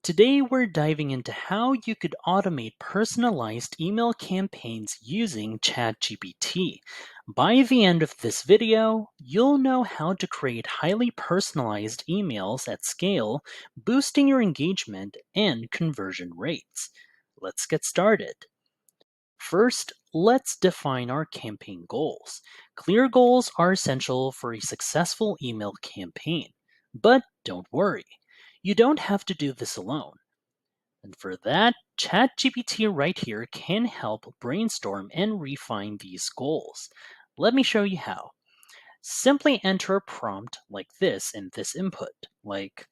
Today, we're diving into how you could automate personalized email campaigns using ChatGPT. By the end of this video, you'll know how to create highly personalized emails at scale, boosting your engagement and conversion rates. Let's get started. First, let's define our campaign goals. Clear goals are essential for a successful email campaign. But don't worry, you don't have to do this alone. And for that, ChatGPT right here can help brainstorm and refine these goals. Let me show you how. Simply enter a prompt like this in this input, like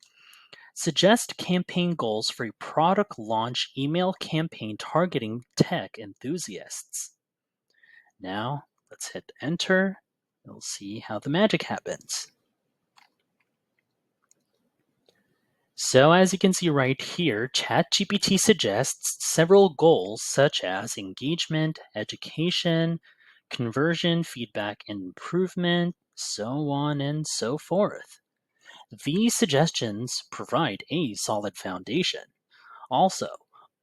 suggest campaign goals for a product launch email campaign targeting tech enthusiasts. Now, let's hit enter. You'll see how the magic happens. So as you can see right here, ChatGPT suggests several goals such as engagement, education, conversion, feedback, and improvement, so on and so forth. These suggestions provide a solid foundation. Also,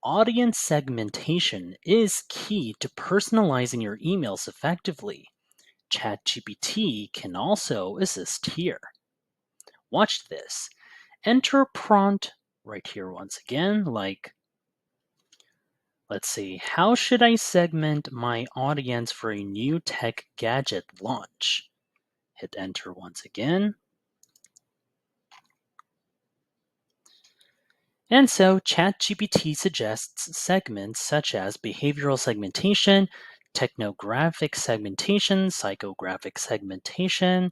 audience segmentation is key to personalizing your emails effectively. ChatGPT can also assist here. Watch this. Enter a prompt right here once again, like, let's see, how should I segment my audience for a new tech gadget launch? Hit enter once again. And so ChatGPT suggests segments such as behavioral segmentation, technographic segmentation, psychographic segmentation,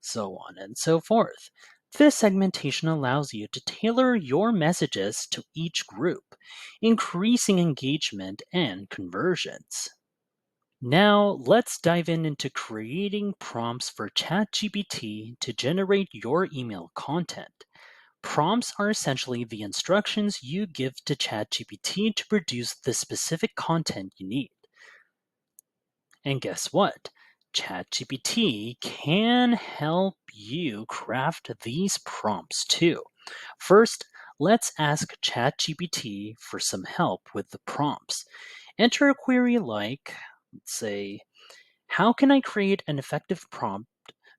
so on and so forth. This segmentation allows you to tailor your messages to each group, increasing engagement and conversions. Now, let's dive into creating prompts for ChatGPT to generate your email content. Prompts are essentially the instructions you give to ChatGPT to produce the specific content you need. And guess what? ChatGPT can help you craft these prompts too. First, let's ask ChatGPT for some help with the prompts. Enter a query like, let's say, how can I create an effective prompt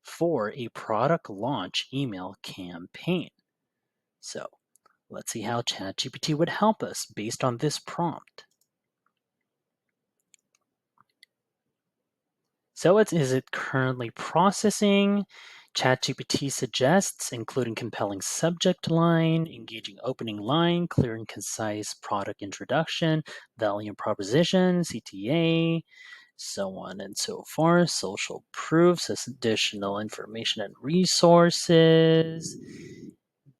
for a product launch email campaign? So let's see how ChatGPT would help us based on this prompt. So is it currently processing? ChatGPT suggests including compelling subject line, engaging opening line, clear and concise product introduction, value proposition, CTA, so on and so forth, social proofs as additional information and resources.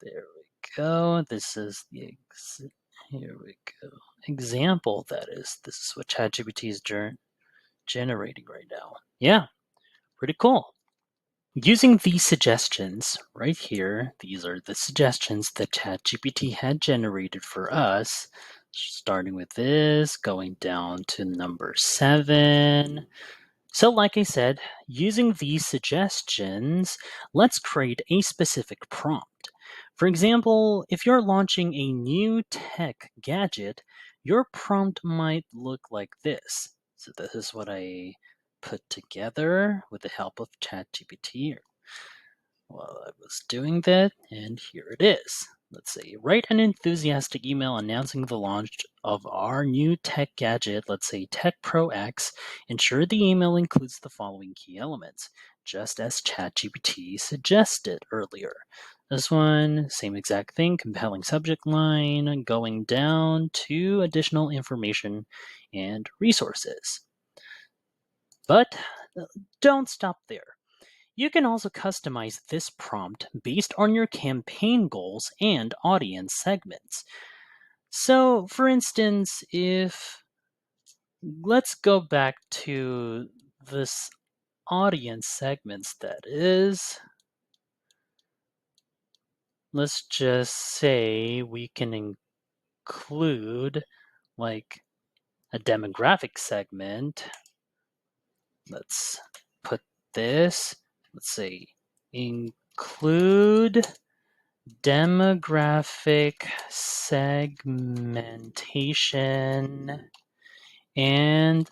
There we go. This is the here we go. Example, that is. This is what ChatGPT is generating right now. Yeah, pretty cool. Using these suggestions right here, these are the suggestions that ChatGPT had generated for us, starting with this, going down to number 7. So like I said, using these suggestions, let's create a specific prompt. For example, if you're launching a new tech gadget, your prompt might look like this. So this is what I put together with the help of ChatGPT while I was doing that, and here it is. Let's say, write an enthusiastic email announcing the launch of our new tech gadget, let's say Tech Pro X. Ensure the email includes the following key elements, just as ChatGPT suggested earlier. This one, same exact thing, compelling subject line, going down to additional information and resources. But don't stop there. You can also customize this prompt based on your campaign goals and audience segments. So, for instance, let's go back to this audience segments, that is, let's just say we can include like a demographic segment. Let's put this, let's say, include demographic segmentation, and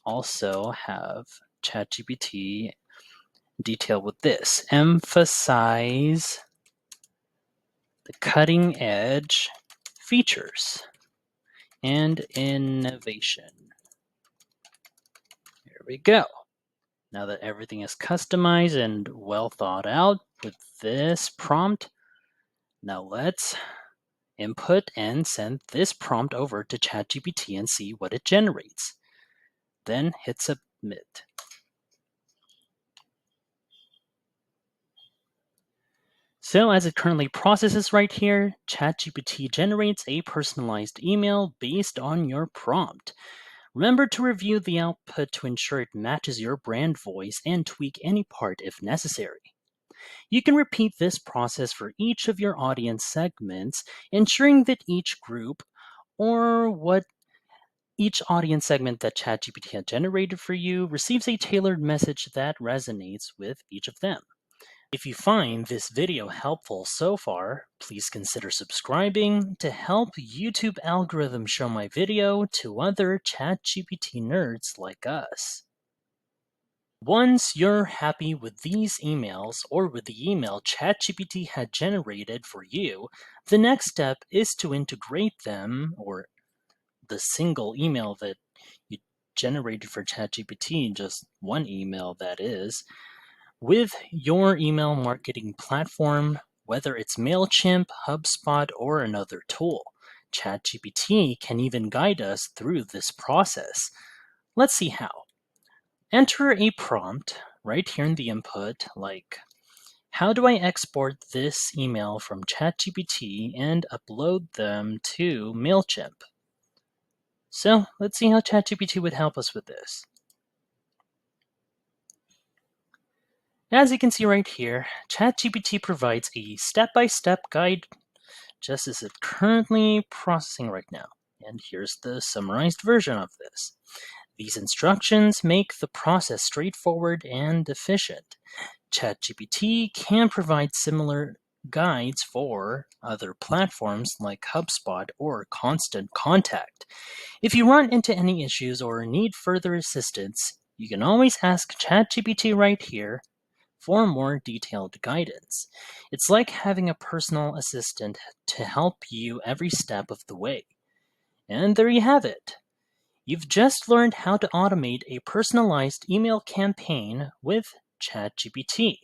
also have ChatGPT detail with this. Emphasize the cutting edge features and innovation. Here we go. Now that everything is customized and well thought out with this prompt, now let's input and send this prompt over to ChatGPT and see what it generates. Then hit submit. So as it currently processes right here, ChatGPT generates a personalized email based on your prompt. Remember to review the output to ensure it matches your brand voice and tweak any part if necessary. You can repeat this process for each of your audience segments, ensuring that each group or what each audience segment that ChatGPT had generated for you receives a tailored message that resonates with each of them. If you find this video helpful so far, please consider subscribing to help YouTube algorithm show my video to other ChatGPT nerds like us. Once you're happy with these emails or with the email ChatGPT had generated for you, the next step is to integrate them, or the single email that you generated for ChatGPT, just one email that is, with your email marketing platform, whether it's MailChimp, HubSpot, or another tool. ChatGPT can even guide us through this process. Let's see how. Enter a prompt right here in the input, like, how do I export this email from ChatGPT and upload them to MailChimp? So let's see how ChatGPT would help us with this. As you can see right here, ChatGPT provides a step-by-step guide just as it's currently processing right now. And here's the summarized version of this. These instructions make the process straightforward and efficient. ChatGPT can provide similar guides for other platforms like HubSpot or Constant Contact. If you run into any issues or need further assistance, you can always ask ChatGPT right here for more detailed guidance. It's like having a personal assistant to help you every step of the way. And there you have it. You've just learned how to automate a personalized email campaign with ChatGPT.